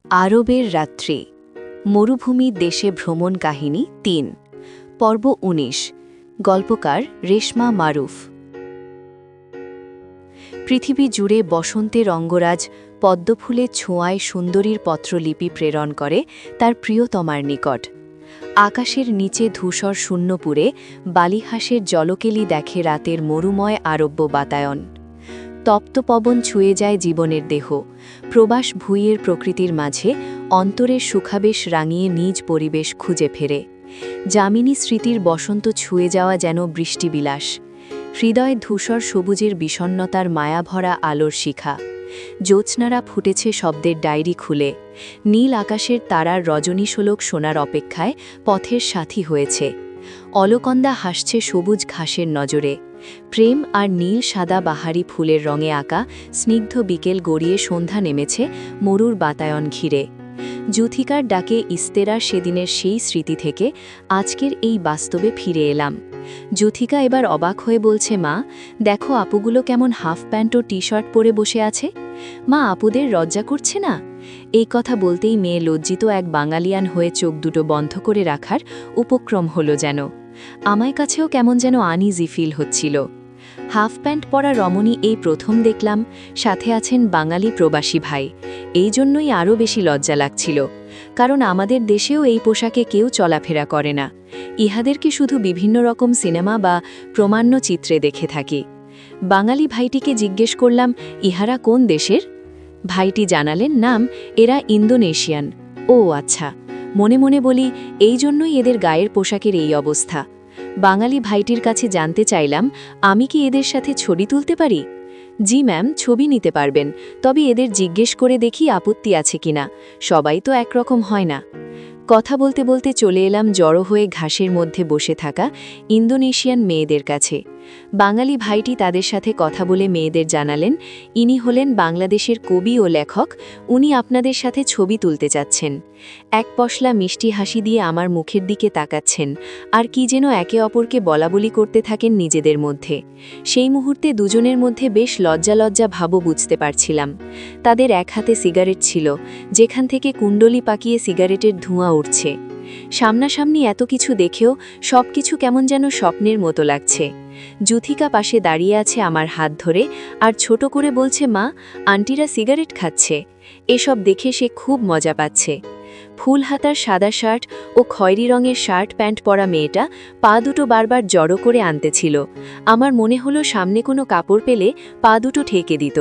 আরবের রাত্রি মরুভূমি দেশে ভ্রমণ কাহিনী ৩ পর্ব ১৯ গল্পকার রেশমা মারুফ। পৃথিবী জুড়ে বসন্তের অঙ্গরাজ পদ্মফুলে ছোঁয়ায় সুন্দরীর পত্রলিপি প্রেরণ করে তার প্রিয়তমার নিকট। আকাশের নিচে ধূসর শূন্যপুরে বালিহাসের জলকেলি দেখে রাতের মরুময় আরব্য বাতায়ন। তপ্ত পবন ছুঁয়ে যায় জীবনের দেহ, প্রবাস ভূঁইয়ের প্রকৃতির মাঝে অন্তরের সুখাবেশ রাঙিয়ে নিজ পরিবেশ খুঁজে ফেরে। যামিনী স্মৃতির বসন্ত ছুঁয়ে যাওয়া যেন বৃষ্টিবিলাস, হৃদয় ধূসর সবুজের বিষণ্নতার মায়াভরা আলোর শিখা। জ্যোৎস্নারা ফুটেছে শব্দের ডায়েরি খুলে, নীল আকাশের তারার রজনীশোলক শোনার অপেক্ষায় পথের সাথী হয়েছে। অলকন্দা হাসছে সবুজ ঘাসের নজরে, প্রেম আর নীল সাদা বাহারি ফুলের রঙে আঁকা স্নিগ্ধ বিকেল গড়িয়ে সন্ধ্যা নেমেছে মরুর বাতায়ন ঘিরে। যুথিকার ডাকে ইস্তেরার সেদিনের সেই স্মৃতি থেকে আজকের এই বাস্তবে ফিরে এলাম। যুথিকা এবার অবাক হয়ে বলছে, মা দেখো আপুগুলো কেমন হাফ প্যান্ট ও টি শার্ট পরে বসে আছে। মা আপুদের লজ্জা করছে না? এই কথা বলতেই মেয়ে লজ্জিত এক বাঙালিয়ান হয়ে চোখ দুটো বন্ধ করে রাখার উপক্রম হলো যেন। আমার কাছেও কেমন যেন আনইজি ফিল হচ্ছিল। হাফ প্যান্ট পরা রমণী এই প্রথম দেখলাম, সাথে আছেন বাঙালি প্রবাসী ভাই। এই জন্যই আরও বেশি লজ্জা লাগছিল, কারণ আমাদের দেশেও এই পোশাকে কেউ চলাফেরা করে না। ইহাদেরকে শুধু বিভিন্ন রকম সিনেমা বা প্রমাণ্যচিত্রে দেখে থাকি। বাঙালি ভাইটিকে জিজ্ঞেস করলাম, ইহারা কোন দেশের? ভাইটি জানালেন নাম, এরা ইন্দোনেশিয়ান। ও আচ্ছা, মনে মনে বলি এই জন্যই এদের গায়ের পোশাকের এই অবস্থা। বাঙালি ভাইটির কাছে জানতে চাইলাম, আমি কি এদের সাথে ছবি তুলতে পারি? জি ম্যাম, ছবি নিতে পারবেন, তবে এদের জিজ্ঞেস করে দেখি আপত্তি আছে কিনা, সবাই তো একরকম হয় না। কথা বলতে বলতে চলে এলাম জড়ো হয়ে ঘাসের মধ্যে বসে থাকা ইন্দোনেশিয়ান মেয়েদের কাছে। বাঙালি ভাইটি তাদের সাথে কথা বলে মেয়েদের জানালেন, ইনি হলেন বাংলাদেশের কবি ও লেখক, উনি আপনাদের সাথে ছবি তুলতে চাচ্ছেন। এক পশলা মিষ্টি হাসি দিয়ে আমার মুখের দিকে তাকাচ্ছেন, আর কি যেন একে অপরকে বলাবলি করতে থাকেন নিজেদের মধ্যে। সেই মুহূর্তে দুজনের মধ্যে বেশ লজ্জা লজ্জা ভাবও বুঝতে পারছিলাম। তাদের এক হাতে সিগারেট ছিল, যেখান থেকে কুণ্ডলি পাকিয়ে সিগারেটের ধোঁয়া উঠছে। সামনাসামনি এত কিছু দেখেও সব কিছু কেমন যেন স্বপ্নের মতো লাগছে। যুথিকা পাশে দাঁড়িয়ে আছে আমার হাত ধরে আর ছোট করে বলছে, মা আন্টিরা সিগারেট খাচ্ছে। এসব দেখে সে খুব মজা পাচ্ছে। ফুল হাতার সাদা শার্ট ও খয়েরি রঙের শার্ট প্যান্ট পরা মেয়েটা পা দুটো বারবার জড়ো করে আনতেছিল। আমার মনে হলো সামনে কোনো কাপড় পেলে পা দুটো ঠেকে দিত।